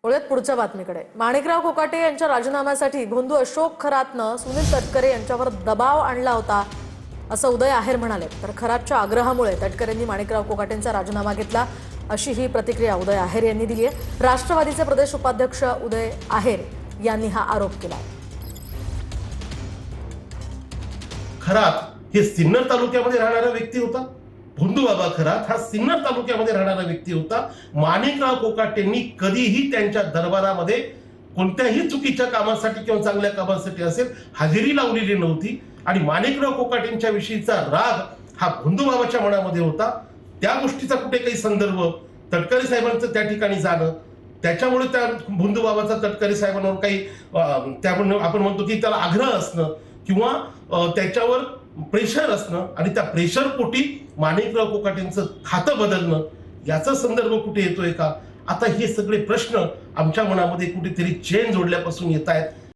वळूयात पुढच्या बातमीकडे। माणिकराव कोकाटे यांच्या राजीनाम्यासाठी भोंदू अशोक खरातनं सुनील तटकरे यांच्यावर दबाव आणला होता असं उदय आहेर म्हणाले। तर खरातच्या आग्रहामुळे तटकरेंनी माणिकराव कोकाटेंचा राजीनामा घेतला अशी ही प्रतिक्रिया उदय आहेर यांनी दिली आहे। राष्ट्रवादीचे प्रदेश उपाध्यक्ष उदय आहेर यांनी हा आरोप केला। खरात हे सिन्नर तालुक्यामध्ये राहणारा व्यक्ती होता। भोंदू बाबा खरात हा सिन्नर तालुक्यामध्ये राहणारा व्यक्ती होता। माणिकराव कोकाटेंनी कधीही त्यांच्या दरबारामध्ये कोणत्याही चुकीच्या कामासाठी किंवा चांगल्या कामासाठी असेल हजेरी लावलेली नव्हती आणि माणिकराव कोकाटेंच्या विषयीचा राग हा भोंदू बाबाच्या मनामध्ये होता। त्या गोष्टीचा कुठे काही संदर्भ तटकरे साहेबांचं त्या ठिकाणी जाणं, त्याच्यामुळे त्या भोंदू बाबाचा तटकरे साहेबांवर काही त्यामुळे आपण म्हणतो की त्याला आग्रह असणं किंवा त्याच्यावर प्रेशर असणं आणि त्या प्रेशर पोटी माणिकराव कोकाटेंचं खातं बदलणं याचा संदर्भ कुठे येतोय का? आता हे सगळे प्रश्न आमच्या मनामध्ये कुठेतरी चेन जोडल्यापासून येत आहेत।